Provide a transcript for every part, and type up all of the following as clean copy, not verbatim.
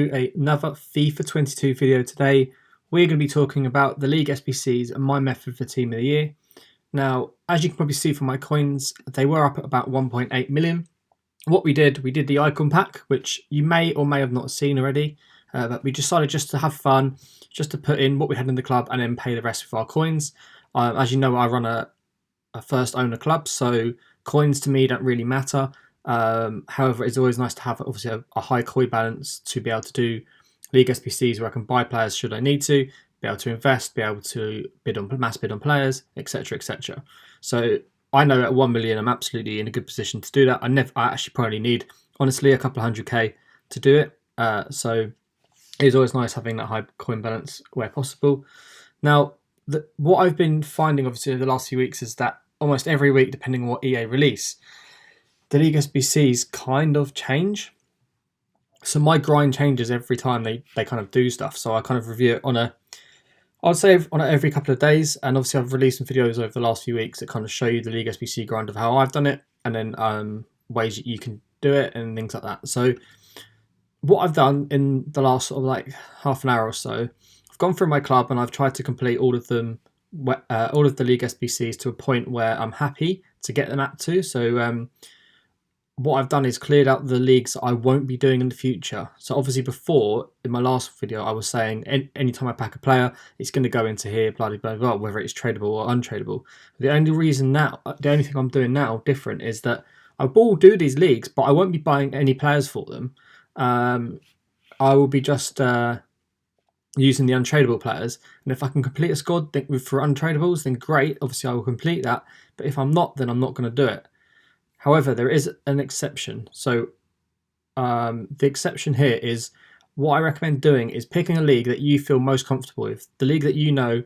Another FIFA 22 video today. We're going to be talking about the League SBCs and my method for Team of the Year. Now, as you can probably see from my coins, they were up at about 1.8 million. What we did the icon pack, which you may or may have not seen already, but we decided just to have fun, just to put in what we had in the club and then pay the rest with our coins. As you know, I run a first owner club, so coins to me don't really matter. However, it's always nice to have obviously a high coin balance to be able to do League SBCs where I can buy players should I need to, be able to invest, be able to mass bid on players, etc., etc. So I know at 1 million I'm absolutely in a good position to do that. I actually probably need honestly a couple of 100k to do it. So it's always nice having that high coin balance where possible. Now, what I've been finding obviously over the last few weeks is that almost every week, depending on what EA release, the League SBCs kind of change. So my grind changes every time they kind of do stuff. So I kind of review it I'd say on every couple of days. And obviously I've released some videos over the last few weeks that kind of show you the League SBC grind of how I've done it, and then ways that you can do it and things like that. So what I've done in the last sort of like half an hour or so, I've gone through my club and I've tried to complete all of them, all of the League SBCs to a point where I'm happy to get them up to. So what I've done is cleared out the leagues that I won't be doing in the future. So obviously before, in my last video, I was saying anytime I pack a player, it's going to go into here, blah, blah, blah, whether it's tradable or untradeable. The only thing I'm doing now different is that I will do these leagues, but I won't be buying any players for them. I will be just using the untradeable players. And if I can complete a squad for untradables, then great. Obviously, I will complete that. But if I'm not, then I'm not going to do it. However, there is an exception. So the exception here is what I recommend doing is picking a league that you feel most comfortable with. The league that you know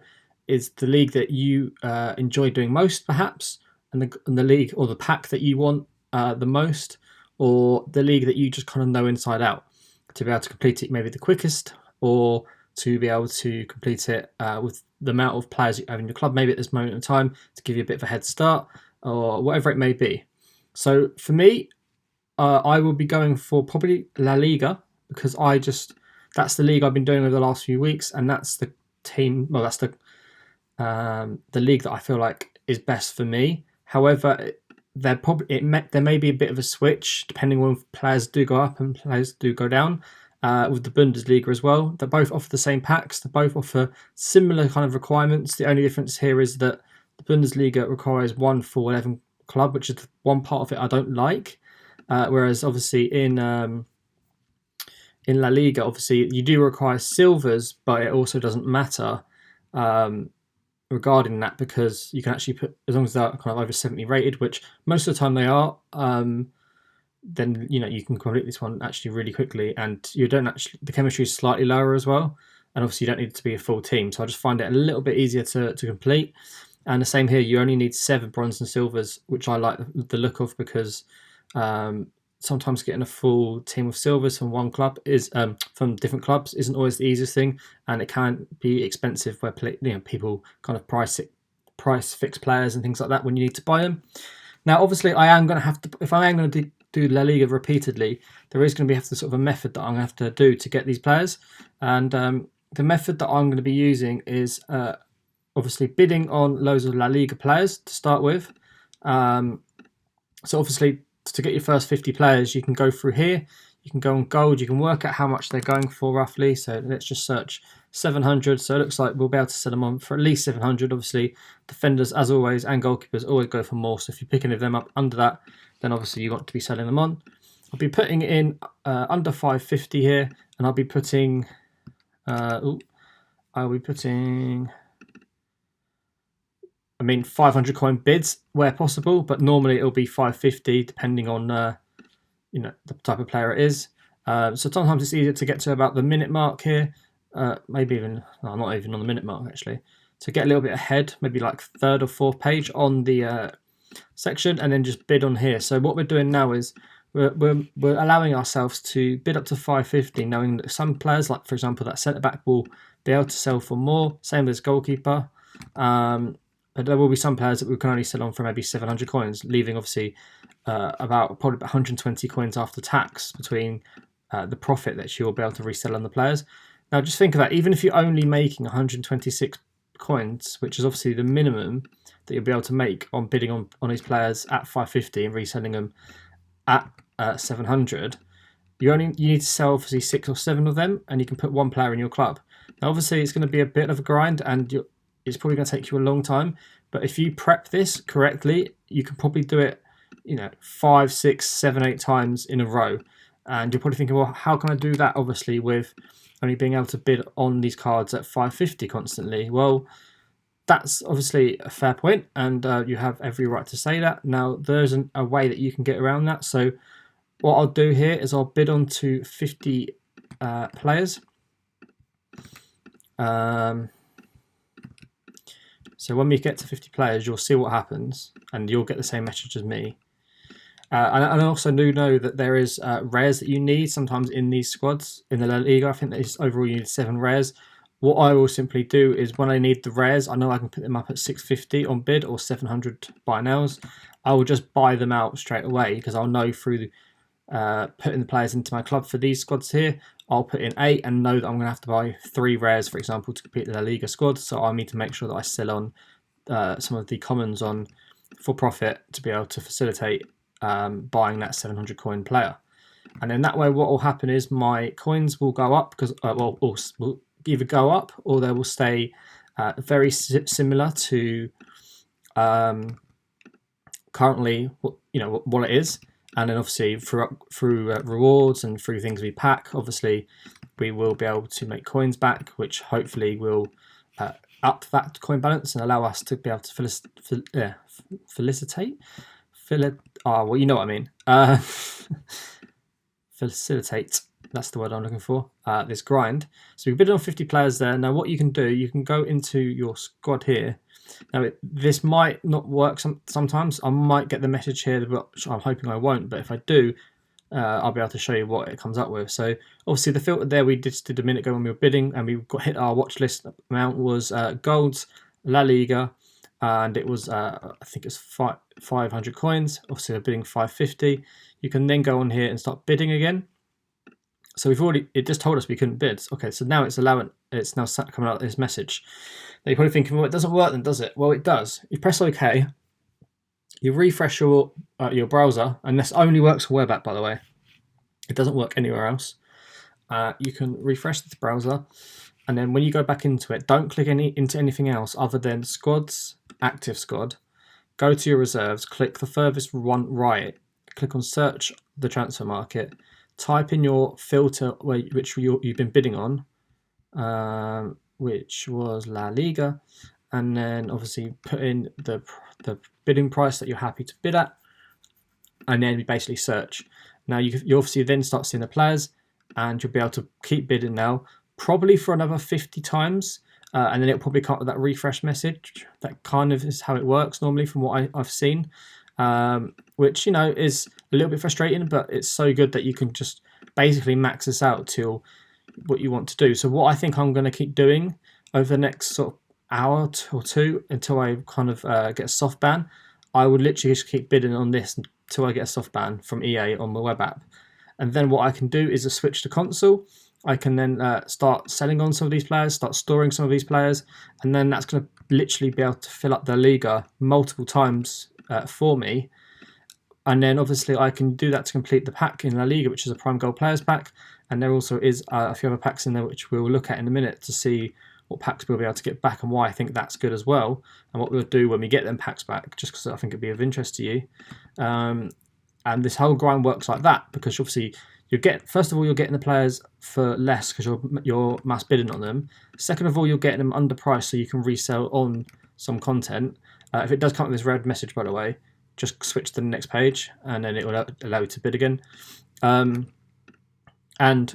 is the league that you enjoy doing most, perhaps, and the league or the pack that you want the most, or the league that you just kind of know inside out to be able to complete it maybe the quickest, or to be able to complete it with the amount of players you have in your club, maybe at this moment in time, to give you a bit of a head start, or whatever it may be. So for me, I will be going for probably La Liga, because that's the league I've been doing over the last few weeks, and that's the team. Well, that's the league that I feel like is best for me. However, there may be a bit of a switch depending on if players do go up and players do go down. With the Bundesliga as well, they both offer the same packs. They both offer similar kind of requirements. The only difference here is that the Bundesliga requires 1 full 11 club, which is the one part of it I don't like. Whereas obviously in La Liga, obviously you do require silvers, but it also doesn't matter regarding that, because you can actually put, as long as they're kind of over 70 rated, which most of the time they are, then you can complete this one actually really quickly, and the chemistry is slightly lower as well, and obviously you don't need it to be a full team. So I just find it a little bit easier to complete. And the same here, you only need 7 bronze and silvers, which I like the look of, because sometimes getting a full team of silvers from one club from different clubs isn't always the easiest thing, and it can be expensive where people kind of price fix players and things like that when you need to buy them. Now, obviously, I am going to have to, if I am going to do La Liga repeatedly, there is going to have to sort of a method that I'm going to have to do to get these players, and the method that I'm going to be using is obviously bidding on loads of La Liga players to start with. So obviously, to get your first 50 players, you can go through here. You can go on gold. You can work out how much they're going for roughly. So let's just search 700. So it looks like we'll be able to sell them on for at least 700. Obviously, defenders, as always, and goalkeepers always go for more. So if you're picking them up under that, then obviously you want to be selling them on. I'll be putting in under 550 here, and I'll be putting... I'll be putting... 500 coin bids where possible, but normally it'll be 550 depending on the type of player it is. So sometimes it's easier to get to about the minute mark here, maybe even not even on the minute mark actually, to get a little bit ahead, maybe like 3rd or 4th page on the section, and then just bid on here. So what we're doing now is we're allowing ourselves to bid up to 550, knowing that some players, like for example that centre back, will be able to sell for more, same as goalkeeper. But there will be some players that we can only sell on for maybe 700 coins, leaving obviously probably about 120 coins after tax between the profit that you'll be able to resell on the players. Now just think of that, even if you're only making 126 coins, which is obviously the minimum that you'll be able to make on bidding on these players at 550 and reselling them at 700, you need to sell obviously 6 or 7 of them, and you can put one player in your club. Now obviously it's going to be a bit of a grind, and it's probably going to take you a long time, but if you prep this correctly, you can probably do it 5, 6, 7, 8 times in a row. And you're probably thinking, well, how can I do that obviously with only being able to bid on these cards at 550 constantly? Well, that's obviously a fair point, and you have every right to say that. Now there's a way that you can get around that. So what I'll do here is I'll bid on to 50 players. So when we get to 50 players, you'll see what happens, and you'll get the same message as me. And I also do know that there is rares that you need sometimes in these squads. In the La Liga, I think that overall you need 7 rares. What I will simply do is when I need the rares, I know I can put them up at 650 on bid or 700 buy nows. I will just buy them out straight away, because I'll know through putting the players into my club for these squads here, I'll put in 8 and know that I'm going to have to buy 3 rares, for example, to complete the La Liga squad. So I need to make sure that I sell on some of the commons on for profit to be able to facilitate buying that 700 coin player. And then that way what will happen is my coins will go up, because will either go up or they will stay very similar to currently what it is. And then obviously through rewards and through things we pack, obviously we will be able to make coins back, which hopefully will up that coin balance and allow us to be able to facilitate, that's the word I'm looking for, this grind. So we bid on 50 players there. Now what you can do, you can go into your squad here. Now this might not work sometimes. I might get the message here, but I'm hoping I won't. But if I do, I'll be able to show you what it comes up with. So obviously the filter there we just did a minute ago when we were bidding, and we hit our watch list amount was golds, La Liga, and it was I think it's 500 coins. Obviously we're bidding 550. You can then go on here and start bidding again. So it just told us we couldn't bid. Okay, so now it's now coming out this message. Now you're probably thinking, well, it doesn't work then, does it? Well, it does. You press OK, you refresh your browser, and this only works for web app, by the way. It doesn't work anywhere else. You can refresh this browser, and then when you go back into it, don't click into anything else other than squads, active squad. Go to your reserves, click the furthest one right, click on search the transfer market, type in your filter which you've been bidding on, which was La Liga, and then obviously put in the bidding price that you're happy to bid at, and then you basically search. Now you obviously then start seeing the players, and you'll be able to keep bidding now, probably for another 50 times, and then it'll probably come up with that refresh message. That kind of is how it works normally from what I've seen. Which is a little bit frustrating, but it's so good that you can just basically max this out till what you want to do. So what I think I'm going to keep doing over the next sort of hour or two until I kind of get a soft ban, I would literally just keep bidding on this until I get a soft ban from EA on my web app. And then what I can do is a switch to console. I can then start selling on some of these players, start storing some of these players, and then that's going to literally be able to fill up the Liga multiple times for me. And then obviously I can do that to complete the pack in La Liga, which is a Prime Gold Players pack, and there also is a few other packs in there which we'll look at in a minute to see what packs we'll be able to get back and why I think that's good as well, and what we'll do when we get them packs back, just because I think it'd be of interest to you. And this whole grind works like that, because obviously you're getting the players for less because you're mass bidding on them. Second of all, you're getting them underpriced so you can resell on some content. If it does come up with this red message, by the way, just switch to the next page and then it will allow you to bid again. And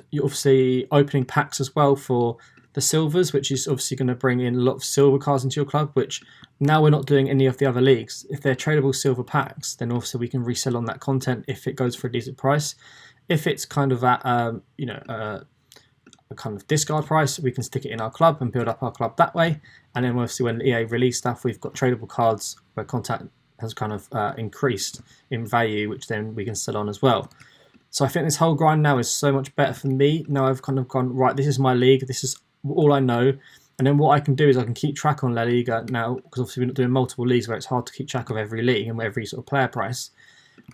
you're obviously opening packs as well for the silvers, which is obviously going to bring in a lot of silver cards into your club, which now we're not doing any of the other leagues. If they're tradable silver packs, then also we can resell on that content if it goes for a decent price. If it's kind of at a kind of discard price, we can stick it in our club and build up our club that way. And then obviously when EA release stuff, we've got tradable cards where content has kind of increased in value, which then we can sell on as well. So I think this whole grind now is so much better for me. Now I've kind of gone, right, this is my league, this is all I know. And then what I can do is I can keep track on La Liga now, because obviously we're not doing multiple leagues where it's hard to keep track of every league and every sort of player price.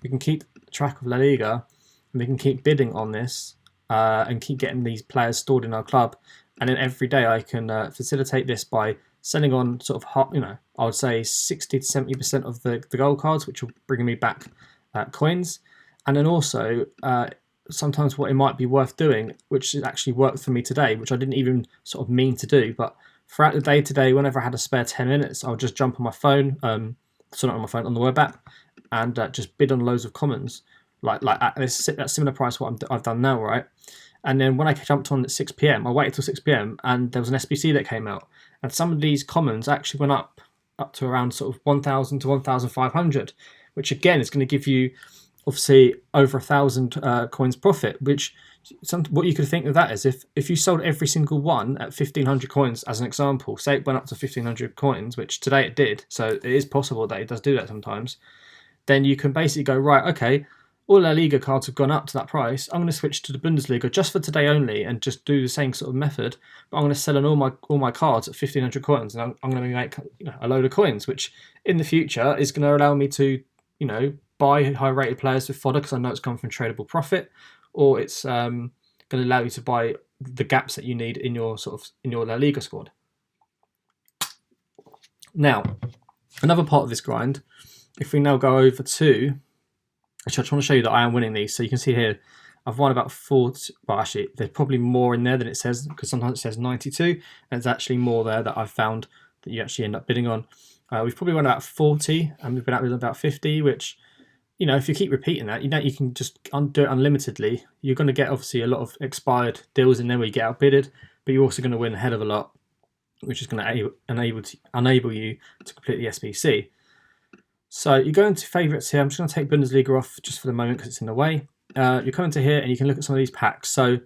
We can keep track of La Liga and we can keep bidding on this and keep getting these players stored in our club. And then every day I can facilitate this by selling on sort of, I would say 60 to 70% of the gold cards, which will bring me back coins. And then also, sometimes what it might be worth doing, which actually worked for me today, which I didn't even sort of mean to do, but throughout the day today, whenever I had a spare 10 minutes, I'll just jump on my phone, so not on my phone, on the web app, and just bid on loads of commons, like at that similar price what I've done now, right? And then when I jumped on at 6 p.m, I waited till 6 p.m, and there was an SBC that came out, and some of these commons actually went up to around sort of 1,000 to 1,500, which again is going to give you obviously over 1,000 coins profit. Which what you could think of that is if you sold every single one at 1,500 coins as an example, say it went up to 1,500 coins, which today it did, so it is possible that it does do that sometimes, then you can basically go, right, okay, all La Liga cards have gone up to that price. I'm going to switch to the Bundesliga just for today only and just do the same sort of method. But I'm going to sell on all my cards at 1,500 coins, and I'm going to make a load of coins, which in the future is going to allow me to buy high rated players with fodder, because I know it's come from tradable profit, or it's going to allow you to buy the gaps that you need in your La Liga squad. Now, another part of this grind, if we now go over to, actually I just want to show you that I am winning these. So you can see here, I've won about 40, well actually there's probably more in there than it says, because sometimes it says 92, and there's actually more there that I've found that you actually end up bidding on. We've probably won about 40, and we've been out with about 50, which, if you keep repeating that, you can just do it unlimitedly. You're going to get obviously a lot of expired deals in there where you get outbidded, but you're also going to win a hell of a lot, which is going to enable you to complete the SBC. So you go into favourites here. I'm just going to take Bundesliga off just for the moment because it's in the way. You come into here and you can look at some of these packs. So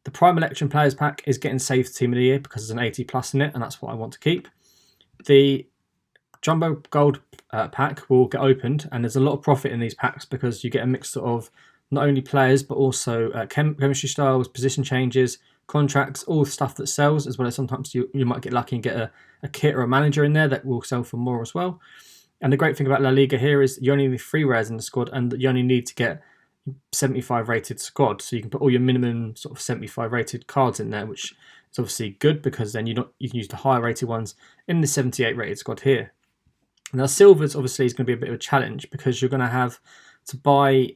the Prime Election Players pack is getting saved Team of the Year because there's an 80 plus in it, and that's what I want to keep. The Jumbo Gold pack will get opened, and there's a lot of profit in these packs because you get a mix of not only players but also chemistry styles, position changes, contracts, all stuff that sells, as well as sometimes you might get lucky and get a kit or a manager in there that will sell for more as well. And the great thing about La Liga here is you only need 3 rares in the squad, and you only need to get 75 rated squad, so you can put all your minimum sort of 75 rated cards in there, which is obviously good because then you can use the higher rated ones in the 78 rated squad here. Now silvers obviously is going to be a bit of a challenge because you're going to have to buy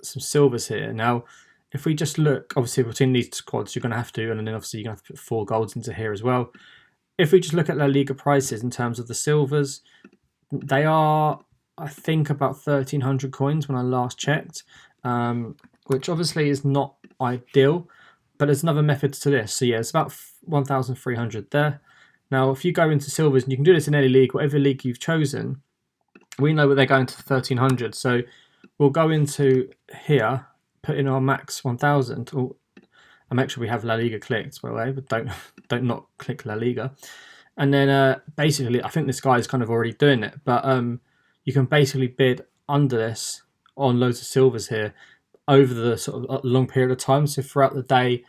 some silvers here. Now if we just look obviously between these squads, you're going to have to, and then obviously you're going to have to put 4 golds into here as well. If we just look at La Liga prices in terms of the silvers, they are, I think, about 1,300 coins when I last checked, which obviously is not ideal, but there's another method to this. So yeah, it's about 1,300 there. Now, if you go into silvers, and you can do this in any league, whatever league you've chosen, we know that they're going to 1,300. So we'll go into here, put in our max 1,000, and make sure we have La Liga clicked, by the way, but don't not click La Liga. And then basically, I think this guy is kind of already doing it, but you can basically bid under this on loads of silvers here over the sort of long period of time. So throughout the day,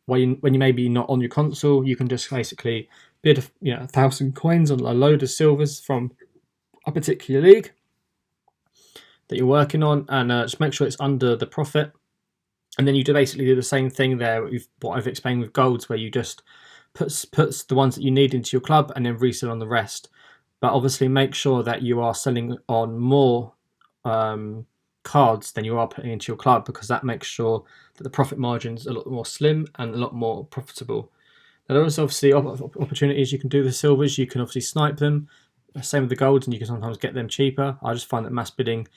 when you maybe not on your console, you can just basically bid 1,000 coins on a load of silvers from a particular league that you're working on, and just make sure it's under the profit. And then you basically do the same thing there with what I've explained with golds, where you just puts the ones that you need into your club and then resell on the rest. But obviously make sure that you are selling on more cards than you are putting into your club, because that makes sure that the profit margin's a lot more slim and a lot more profitable. Now there are also obviously opportunities you can do the silvers. You can obviously snipe them, same with the golds, and you can sometimes get them cheaper. I just find that mass bidding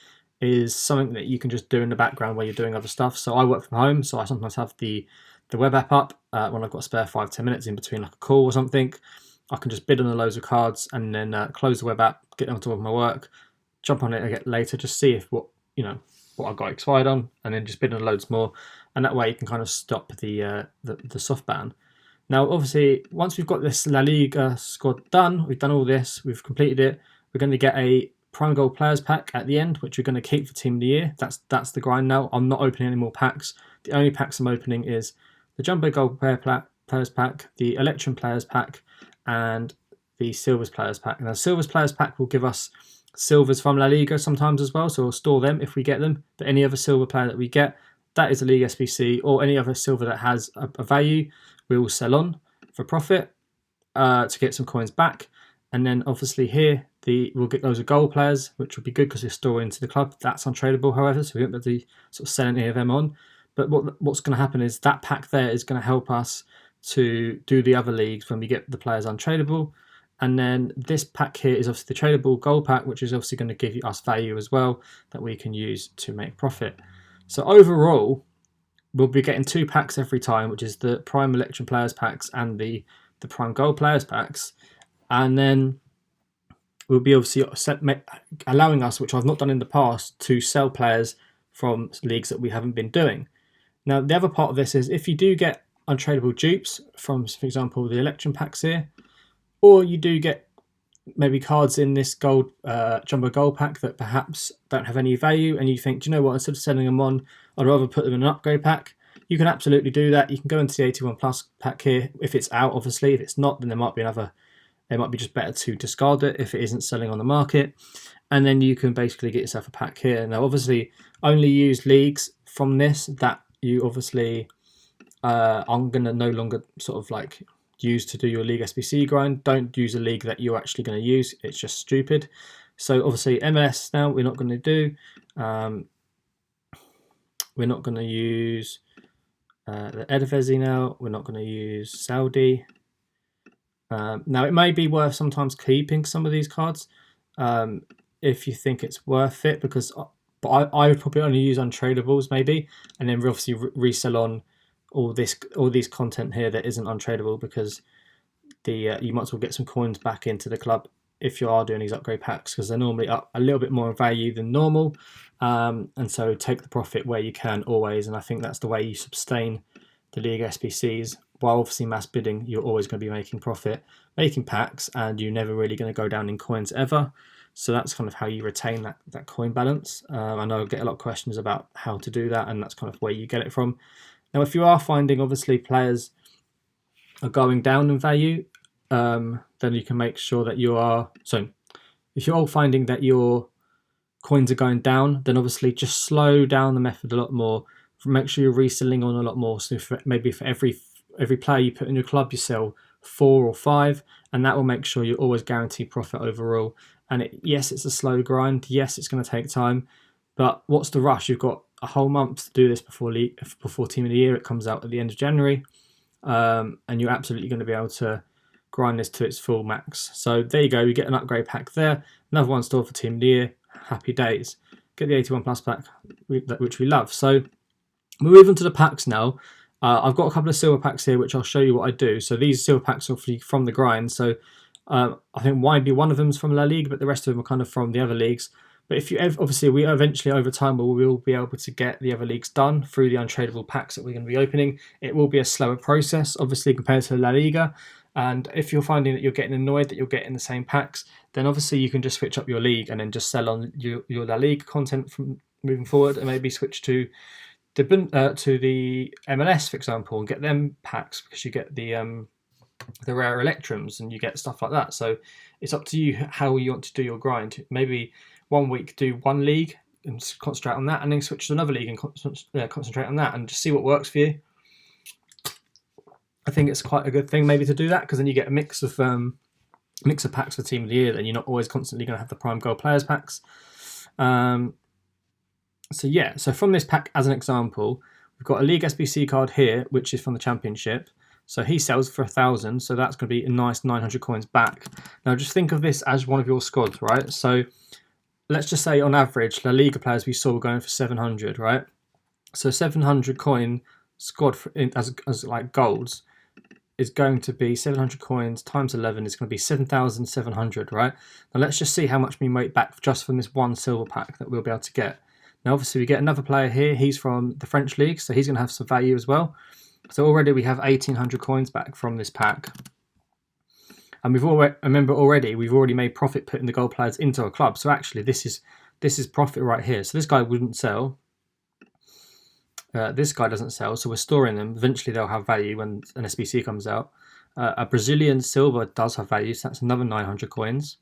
is something that you can just do in the background while you're doing other stuff. So I work from home, so I sometimes have the web app up when I've got a spare 5-10 minutes in between like a call or something. I can just bid on the loads of cards and then close the web app, get on top of my work, jump on it again later, just see if what I got expired on, and then just bid on loads more. And that way you can kind of stop the soft ban. Now obviously once we've got this La Liga squad done, we've done all this, we've completed it, we're going to get a Prime Gold Players Pack at the end, which we're going to keep for Team of the Year. That's the grind now. I'm not opening any more packs. The only packs I'm opening is the Jumbo Gold Players Pack, the Electrum Players Pack, and the Silvers Players Pack. Now, the Silvers Players Pack will give us silvers from La Liga sometimes as well, so we'll store them if we get them. But any other silver player that we get, that is a League SBC, or any other silver that has a value, we will sell on for profit to get some coins back. And then obviously here, we'll get those gold players, which will be good because they're stored into the club. That's untradeable, however, so we won't be able to sort of sell any of them on. But what's going to happen is that pack there is going to help us to do the other leagues when we get the players untradeable. And then this pack here is obviously the tradable gold pack, which is obviously going to give us value as well that we can use to make profit. So overall, we'll be getting 2 packs every time, which is the Prime Electrum Players packs and the Prime Gold Players packs. And then we'll be obviously allowing us, which I've not done in the past, to sell players from leagues that we haven't been doing. Now, the other part of this is if you do get untradeable dupes from, for example, the Electrum packs here, or you do get maybe cards in this gold jumbo gold pack that perhaps don't have any value, and you think, do you know what, instead of selling them on, I'd rather put them in an upgrade pack. You can absolutely do that. You can go into the 81 plus pack here if it's out, obviously. If it's not, then there might be another. It might be just better to discard it if it isn't selling on the market. And then you can basically get yourself a pack here. Now, obviously, only use leagues from this that you obviously are going to no longer sort of like use to do your League SBC grind. Don't use a league that you're actually going to use. It's just stupid. So obviously MLS now we're not going to do. We're not going to use the Eredivisie now. We're not going to use Saudi. Now it may be worth sometimes keeping some of these cards if you think it's worth it, because but I would probably only use untradables maybe, and then obviously resell on all these content here that isn't untradeable, because you might as well get some coins back into the club if you are doing these upgrade packs, because they're normally up a little bit more in value than normal, and so take the profit where you can always. And I think that's the way you sustain the League SBCs. While obviously mass bidding, you're always going to be making profit, making packs, and you're never really going to go down in coins ever. So that's kind of how you retain that coin balance. I know I get a lot of questions about how to do that, and that's kind of where you get it from. Now, if you are finding obviously players are going down in value, then you can make sure that you are. So if you're all finding that your coins are going down, then obviously just slow down the method a lot more. Make sure you're reselling on a lot more. So maybe for every player you put in your club, you sell 4 or 5, and that will make sure you always guarantee profit overall. And yes, it's a slow grind. Yes, it's going to take time, but what's the rush? You've got a whole month to do this before Team of the Year. It comes out at the end of January, and you're absolutely going to be able to grind this to its full max. So there you go. You get an upgrade pack there. Another one stored for Team of the Year. Happy days. Get the 81 plus pack, which we love. So we'll move on to the packs now. I've got a couple of silver packs here, which I'll show you what I do. So these silver packs are from the grind. So I think maybe one of them is from La Liga, but the rest of them are kind of from the other leagues. But if you obviously, we eventually over time will be able to get the other leagues done through the untradeable packs that we're going to be opening. It will be a slower process, obviously, compared to La Liga. And if you're finding that you're getting annoyed that you're getting the same packs, then obviously you can just switch up your league and then just sell on your La Liga content from moving forward, and maybe switch to the MLS, for example, and get them packs, because you get the rare Electrums and you get stuff like that. So it's up to you how you want to do your grind. Maybe one week do one league and concentrate on that, and then switch to another league and concentrate on that, and just see what works for you. I think it's quite a good thing maybe to do that, because then you get a mix of packs for Team of the Year. Then you're not always constantly going to have the Prime Gold Players packs. So yeah, so from this pack as an example, we've got a League SBC card here, which is from the Championship. So he sells for 1,000, so that's going to be a nice 900 coins back. Now just think of this as one of your squads, right? So let's just say on average, La Liga players we saw were going for 700, right? So 700 coin squad as like golds is going to be 700 coins times 11 is going to be 7,700, right? Now let's just see how much we make back just from this one silver pack that we'll be able to get. Now obviously we get another player here. He's from the French league, so he's going to have some value as well. So already we have 1,800 coins back from this pack. And we've already made profit putting the gold players into our club. So actually, this is profit right here. So this guy wouldn't sell. This guy doesn't sell, so we're storing them. Eventually, they'll have value when an SBC comes out. A Brazilian silver does have value, so that's another 900 coins.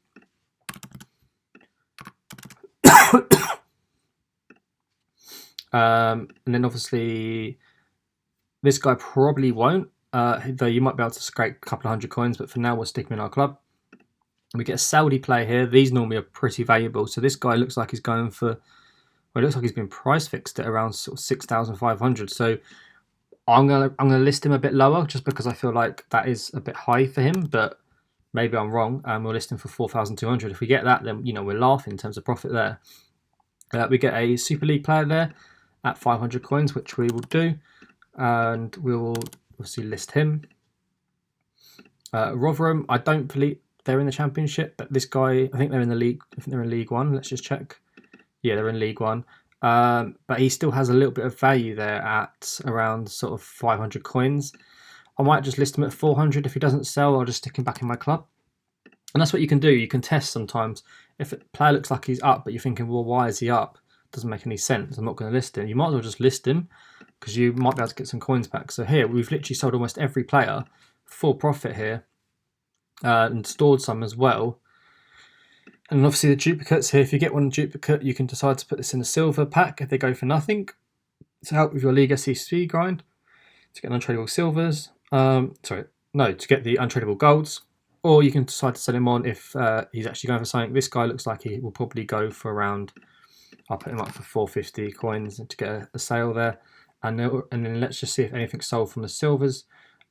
And then obviously, this guy probably won't, though you might be able to scrape a couple of hundred coins, but for now, we'll stick him in our club. And we get a Saudi player here. These normally are pretty valuable. So this guy looks like he's going for, well, it looks like he's been price fixed at around sort of 6,500. So I'm gonna list him a bit lower just because I feel like that is a bit high for him, but maybe I'm wrong. We'll list him for 4,200. If we get that, then we're laughing in terms of profit there. We get a Super League player there at 500 coins, which we will do, and we will obviously list him. Rotherham, I don't believe they're in the Championship, but this guy, I think they're in the league. I think they're in League One. Let's just check. Yeah, they're in League One. But he still has a little bit of value there at around sort of 500 coins. I might just list him at 400. If he doesn't sell, I'll just stick him back in my club. And that's what you can do. You can test sometimes. If a player looks like he's up, but you're thinking, well, why is he up? Doesn't make any sense. I'm not going to list him. You might as well just list him because you might be able to get some coins back. So here, we've literally sold almost every player for profit here and stored some as well. And obviously the duplicates here, if you get one duplicate, you can decide to put this in a silver pack if they go for nothing to help with your League SCC grind, to get untradeable silvers. To get the untradeable golds. Or you can decide to sell him on if he's actually going for something. This guy looks like he will probably go for around, I'll put him up for 450 coins to get a sale there. And then let's just see if anything's sold from the silvers.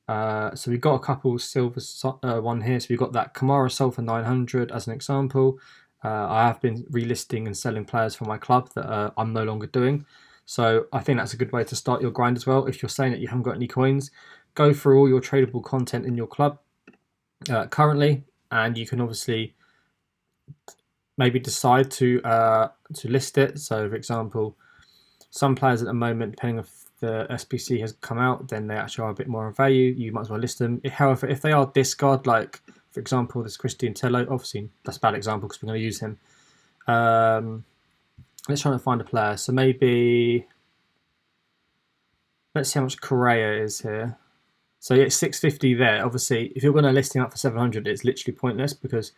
So we've got a couple silvers, one here. So we've got that Kamara sold for 900 as an example. I have been relisting and selling players for my club that I'm no longer doing. So I think that's a good way to start your grind as well. If you're saying that you haven't got any coins, go through all your tradable content in your club currently, and you can obviously maybe decide to list it. So for example, some players at the moment, depending if the SBC has come out, then they actually are a bit more of value. You might as well list them. However, if they are discard, like for example this Christian Tello, obviously that's a bad example because we're going to use him. Let's try and find a player. So maybe let's see how much Correa is here. So it's 650 there. Obviously, if you're going to list him up for 700, it's literally pointless because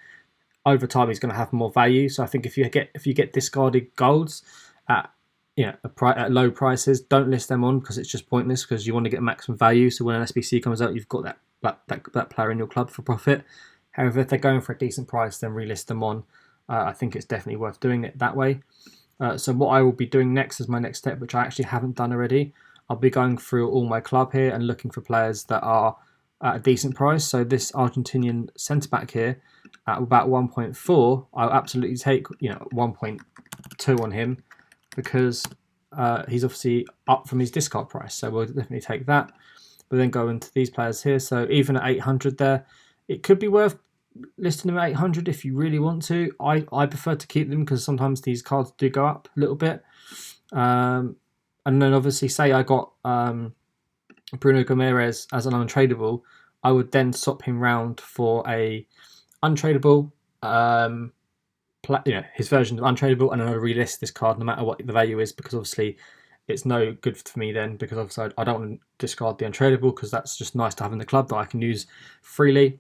over time he's going to have more value. So I think if you get discarded golds at at low prices, don't list them on because it's just pointless because you want to get maximum value. So when an SBC comes out, you've got that player in your club for profit. However, if they're going for a decent price, then relist them on. I think it's definitely worth doing it that way. So what I will be doing next as my next step, which I actually haven't done already, I'll be going through all my club here and looking for players that are at a decent price. So this Argentinian centre back here at about 1.4, I'll absolutely take 1.2 on him because he's obviously up from his discard price. So we'll definitely take that. We'll then go into these players here. So even at 800 there, it could be worth listing them at 800 if you really want to. I prefer to keep them because sometimes these cards do go up a little bit. And then obviously say I got Bruno Gomes as an untradeable, I would then swap him round for a untradeable, his version of untradeable, and then I'll relist this card no matter what the value is because obviously it's no good for me then because obviously I don't want to discard the untradeable because that's just nice to have in the club that I can use freely.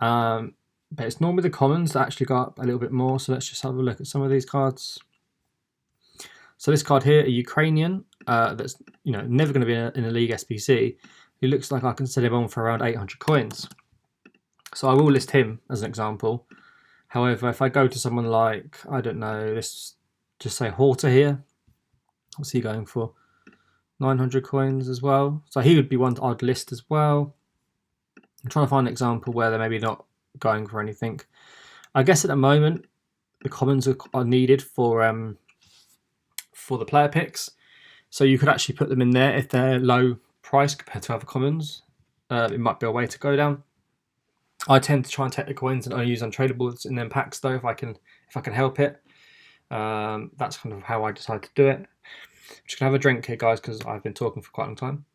But it's normally the commons that actually go up a little bit more. So let's just have a look at some of these cards. So this card here, a Ukrainian, that's never going to be in a League SBC. He looks like I can sell him on for around 800 coins. So I will list him as an example. However, if I go to someone like, I don't know, let's just say Horta here. What's he going for? 900 coins as well. So he would be one I'd list as well. I'm trying to find an example where they're maybe not going for anything. I guess at the moment, the commons are needed for the player picks. So you could actually put them in there if they're low price compared to other commons. It might be a way to go down. I tend to try and take the coins and only use untradables in them packs though if I can help it. That's kind of how I decide to do it. I'm just gonna have a drink here, guys, because I've been talking for quite a long time.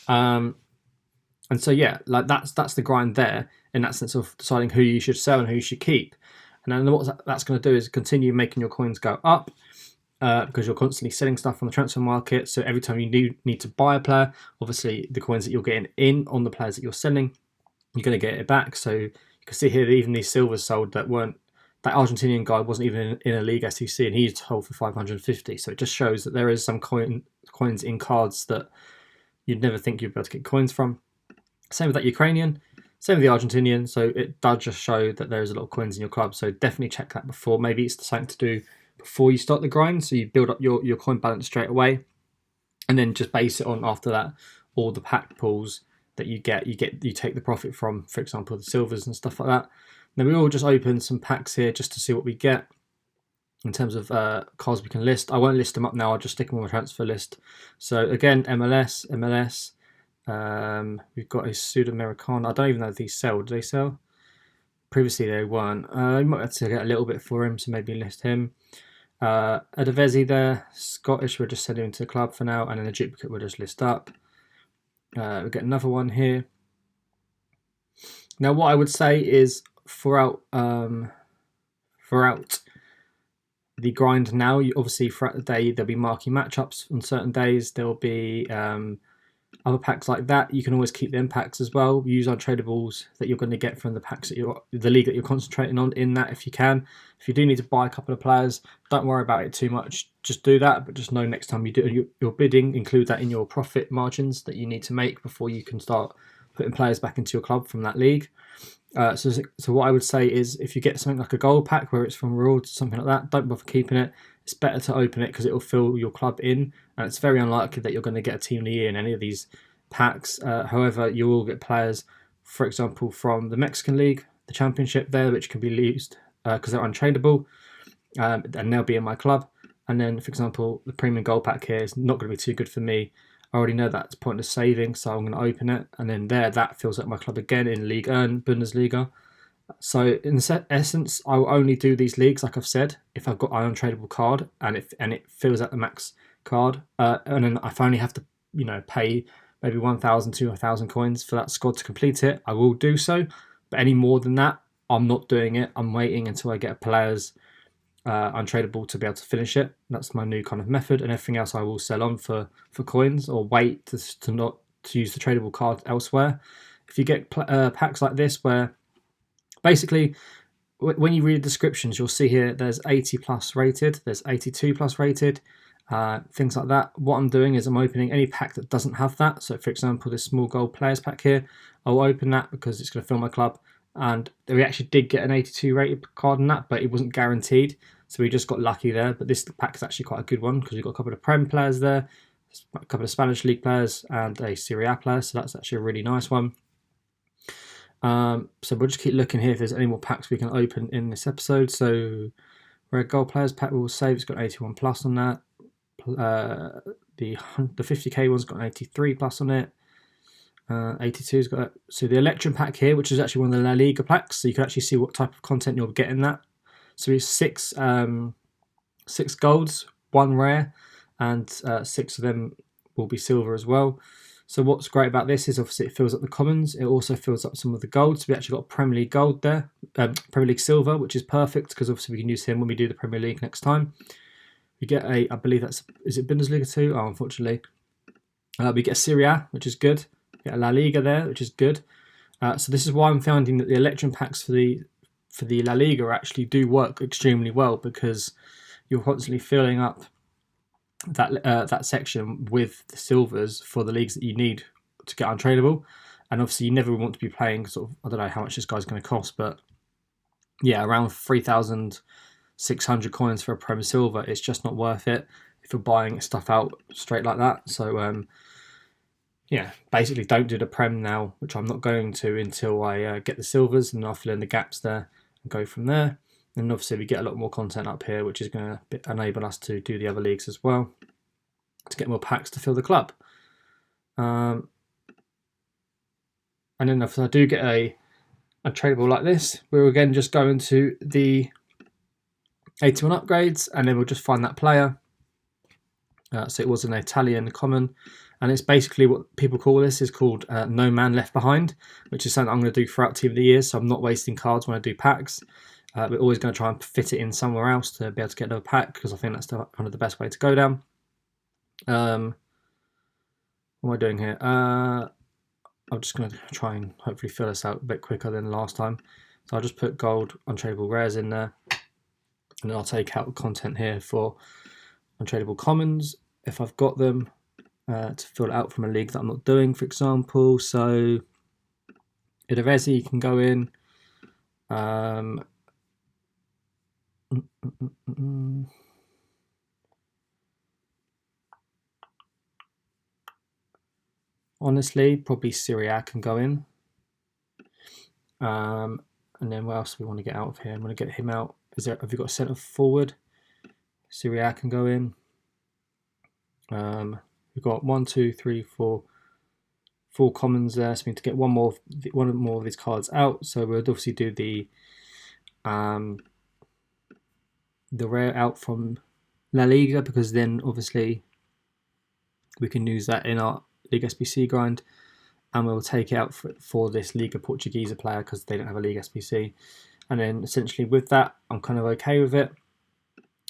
And so yeah, like that's the grind there in that sense of deciding who you should sell and who you should keep. And then what that's going to do is continue making your coins go up, because you're constantly selling stuff on the transfer market. So every time you need to buy a player, obviously the coins that you're getting in on the players that you're selling, you're going to get it back. So you can see here that even these silvers sold that Argentinian guy wasn't even in a league SEC, and he's sold for 550. So it just shows that there is some coins in cards that you'd never think you'd be able to get coins from. Same with that Ukrainian, same with the Argentinian. So it does just show that there's a lot of coins in your club. So definitely check that before. Maybe it's something to do before you start the grind, so you build up your coin balance straight away, and then just base it on after that all the pack pulls that you take the profit from, for example, the silvers and stuff like that. Then we all just open some packs here just to see what we get in terms of cards we can list. I won't list them up now, I'll just stick them on my transfer list. So again, MLS. We've got a Sudamericana. I don't even know if these sell. Do they sell? Previously they weren't. You might have to get a little bit for him, so maybe list him. Adevezi there, Scottish, we'll just send him into the club for now, and then the duplicate we'll just list up. We get another one here. Now what I would say is throughout the grind now, obviously throughout the day there'll be marquee matchups on certain days. There'll be other packs like that. You can always keep them packs as well. Use untradables that you're going to get from the packs that the league that you're concentrating on in that if you can. If you do need to buy a couple of players, don't worry about it too much. Just do that, but just know next time you do your bidding, include that in your profit margins that you need to make before you can start putting players back into your club from that league. So what I would say is if you get something like a gold pack where it's from rewards or something like that, don't bother keeping it. It's better to open it because it will fill your club in, and it's very unlikely that you're going to get a team of the year in any of these packs. However, you will get players, for example, from the Mexican League, the Championship there, which can be used because they're untradeable, and they'll be in my club. And then, for example, the Premium Gold pack here is not going to be too good for me. I already know that's pointless saving, so I'm going to open it. And then that fills up my club again in Ligue 1, Bundesliga. So in essence, I will only do these leagues, like I've said, if I've got an untradeable card and it fills out the max card. And then if I only have to, pay maybe 1,000, 2,000 coins for that squad to complete it, I will do so. But any more than that, I'm not doing it. I'm waiting until I get a player's untradeable to be able to finish it. That's my new kind of method, and everything else I will sell on for coins or wait to use the tradable card elsewhere. If you get packs like this where basically when you read the descriptions, you'll see here there's 80 plus rated, there's 82 plus rated, things like that. What I'm doing is I'm opening any pack that doesn't have that. So for example, this small gold players pack here, I'll open that because it's going to fill my club. And we actually did get an 82 rated card in that, but it wasn't guaranteed. So we just got lucky there. But this pack is actually quite a good one because we've got a couple of Prem players there, a couple of Spanish League players, and a Serie A player. So that's actually a really nice one. So we'll just keep looking here if there's any more packs we can open in this episode. So Red Gold Players pack we'll save. It's got 81 plus on that. The 50k one's got an 83 plus on it. 82's got so the Electrum pack here, which is actually one of the La Liga packs, so you can actually see what type of content you'll get in that. So it's six golds, one rare, and 6 of them will be silver as well. So what's great about this is obviously it fills up the commons. It also fills up some of the gold. So we actually got Premier League gold there, Premier League silver, which is perfect because obviously we can use him when we do the Premier League next time. We get I believe is it Bundesliga 2? Oh, unfortunately. We get a Serie A, which is good. We get a La Liga there, which is good. So this is why I'm finding that the Electrum packs for the La Liga actually do work extremely well because you're constantly filling up that section with the silvers for the leagues that you need to get untradeable. And obviously you never want to be playing sort of, I don't know how much this guy's going to cost, but yeah, around 3,600 coins for a Prem Silver. It's just not worth it if you're buying stuff out straight like that. So yeah, basically don't do the Prem now, which I'm not going to until I get the silvers, and I'll fill in the gaps there and go from there. And obviously we get a lot more content up here, which is going to enable us to do the other leagues as well, to get more packs to fill the club. And then if I do get a tradable like this, we're again just going to the 81 upgrades, and then we'll just find that player. So it was an Italian common, and it's basically what people call this is called No Man Left Behind, which is something I'm going to do throughout Team of the Year. So I'm not wasting cards when I do packs. We're always going to try and fit it in somewhere else to be able to get another pack, because I think that's kind of the best way to go down. What am I doing here? I'm just going to try and hopefully fill this out a bit quicker than last time. So I'll just put gold untradeable rares in there, and then I'll take out the content here for untradeable commons if I've got them, to fill it out from a league that I'm not doing, for example. So Idorezi can go in. Honestly, probably Syria can go in. And then what else do we want to get out of here? I'm going to get him out. Have you got a centre forward? Syria can go in. We've got 1, 2, 3, 4 commons there, so we need to get one more of these cards out. So we'll obviously do the rare out from La Liga, because then obviously we can use that in our League SBC grind, and we'll take it out for this Liga Portuguesa player because they don't have a League SBC. And then essentially with that, I'm kind of okay with it.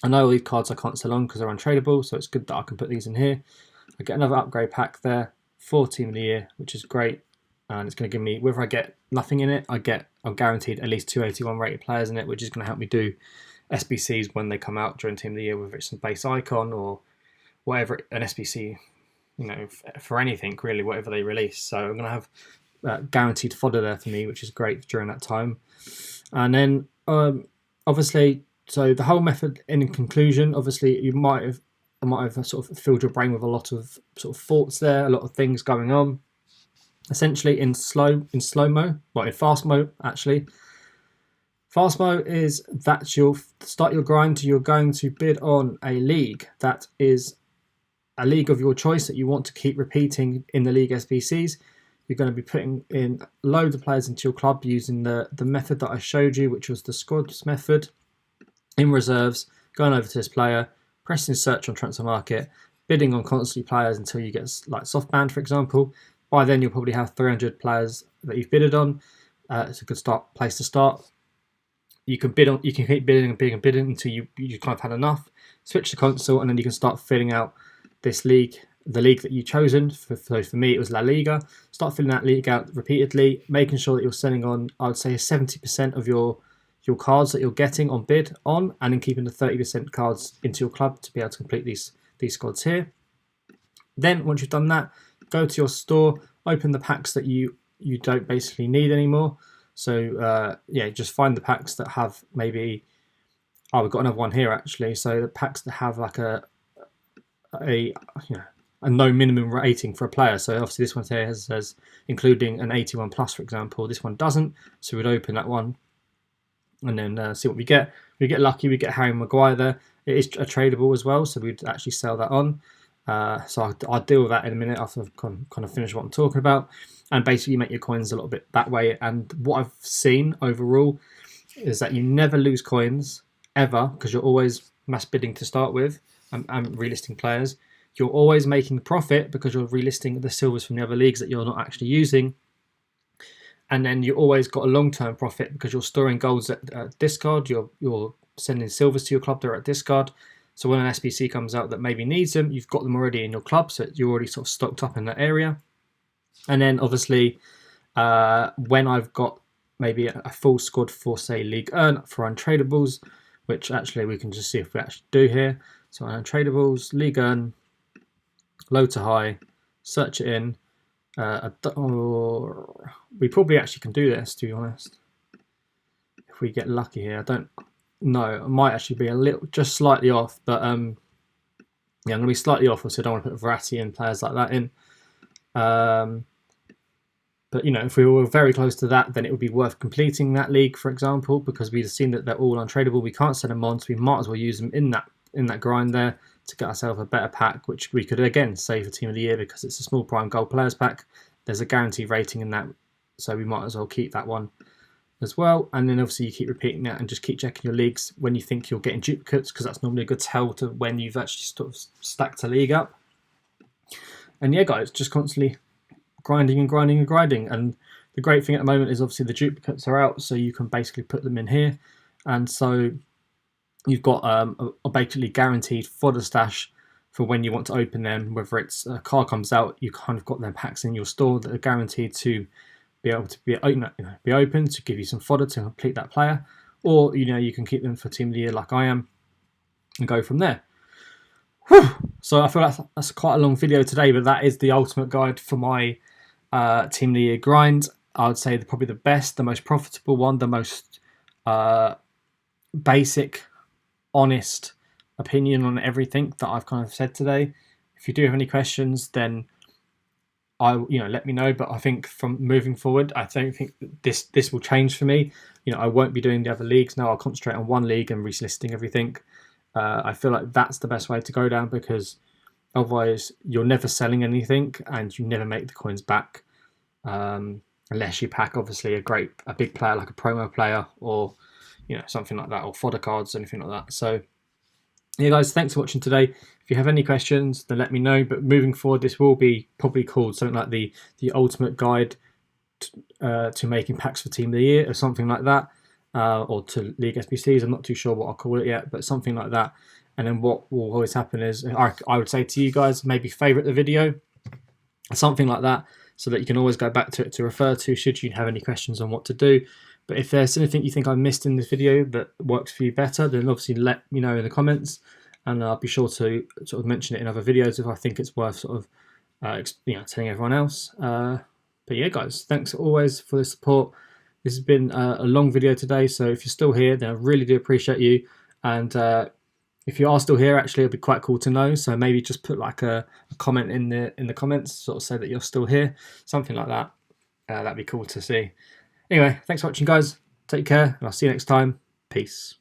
I know all these cards I can't sell on because they're untradeable, so it's good that I can put these in here. I get another upgrade pack there for Team of the Year, which is great. And it's going to give me, whether I get nothing in it, I'm guaranteed at least 281 rated players in it, which is going to help me do SBCs when they come out during Team of the Year, whether it's a base icon or whatever, an SBC, for anything really, whatever they release. So I'm going to have guaranteed fodder there for me, which is great during that time. And then obviously, so the whole method, in conclusion, obviously I might have sort of filled your brain with a lot of sort of thoughts there, a lot of things going on. Essentially in fast mode actually. Fast mode is that you'll start your grind, you're going to bid on a league that is a league of your choice that you want to keep repeating in the League SBCs. You're going to be putting in loads of players into your club using the method that I showed you, which was the squads method. In reserves, going over to this player, pressing search on transfer market, bidding on constantly players until you get like soft banned, for example. By then you'll probably have 300 players that you've bidded on. It's a good place to start. You can bid on, you can keep bidding and bidding and bidding until you kind of had enough. Switch to console, and then you can start filling out this league, the league that you've chosen. So for me, it was La Liga. Start filling that league out repeatedly, making sure that you're sending on, I would say, 70% of your cards that you're getting on bid on, and then keeping the 30% cards into your club to be able to complete these squads here. Then once you've done that, go to your store, open the packs that you don't basically need anymore. So just find the packs that have maybe, we've got another one here actually. So the packs that have like a no minimum rating for a player. So obviously this one here says including an 81 plus, for example. This one doesn't, so we'd open that one and then see what we get. We get lucky, we get Harry Maguire there. It is a tradable as well, so we'd actually sell that on. So I'll deal with that in a minute after I've kind of finished what I'm talking about. And basically make your coins a little bit that way. And what I've seen overall is that you never lose coins ever, because you're always mass bidding to start with and relisting players. You're always making profit because you're relisting the silvers from the other leagues that you're not actually using. And then you always got a long-term profit because you're storing golds at discard. You're sending silvers to your club, they're at discard. So when an SBC comes out that maybe needs them, you've got them already in your club, so you're already sort of stocked up in that area. And then obviously, when I've got maybe a full squad for, say, League Earn for untradables, which actually we can just see if we actually do here. So untradables, League Earn, low to high, search it in. We probably actually can do this, to be honest. If we get lucky here, I don't know. It might actually be a little, just slightly off, but I'm going to be slightly off, so I don't want to put Verratti and players like that in. But if we were very close to that, then it would be worth completing that league, for example, because we've seen that they're all untradeable. We can't send them on, so we might as well use them in that grind there to get ourselves a better pack, which we could again save for Team of the Year because it's a small prime gold players pack. There's a guaranteed rating in that, so we might as well keep that one as well. And then obviously you keep repeating that and just keep checking your leagues when you think you're getting duplicates, because that's normally a good tell to when you've actually sort of stacked a league up. And yeah, guys, just constantly grinding and grinding and grinding. And the great thing at the moment is obviously the duplicates are out, so you can basically put them in here. And so you've got a basically guaranteed fodder stash for when you want to open them. Whether it's a card comes out, you kind of got them packs in your store that are guaranteed to be able to be open to give you some fodder to complete that player, or you can keep them for Team of the Year like I am and go from there. Whew. So I feel that's quite a long video today, but that is the ultimate guide for my Team of the Year grind. I would say probably the best, the most profitable one, the most basic, honest opinion on everything that I've kind of said today. If you do have any questions, then let me know. But I think from moving forward, I don't think this will change for me. I won't be doing the other leagues now. I'll concentrate on one league and relisting everything. I feel like that's the best way to go down, because otherwise you're never selling anything and you never make the coins back, unless you pack obviously a big player like a promo player, or something like that, or fodder cards, anything like that. So yeah, guys, thanks for watching today. If you have any questions, then let me know. But moving forward, this will be probably called something like the ultimate guide to making packs for Team of the Year, or something like that, or to League SBCs. I'm not too sure what I'll call it yet, but something like that. And then what will always happen is I would say to you guys, maybe favourite the video, something like that, so that you can always go back to it to refer to should you have any questions on what to do. But if there's anything you think I missed in this video that works for you better, then obviously let me know in the comments, and I'll be sure to sort of mention it in other videos if I think it's worth sort of telling everyone else. But yeah, guys, thanks always for the support. This has been a long video today, so if you're still here, then I really do appreciate you. And if you are still here, actually, it'd be quite cool to know. So maybe just put like a comment in the comments, sort of say that you're still here, something like that. That'd be cool to see. Anyway, thanks for watching, guys. Take care, and I'll see you next time. Peace.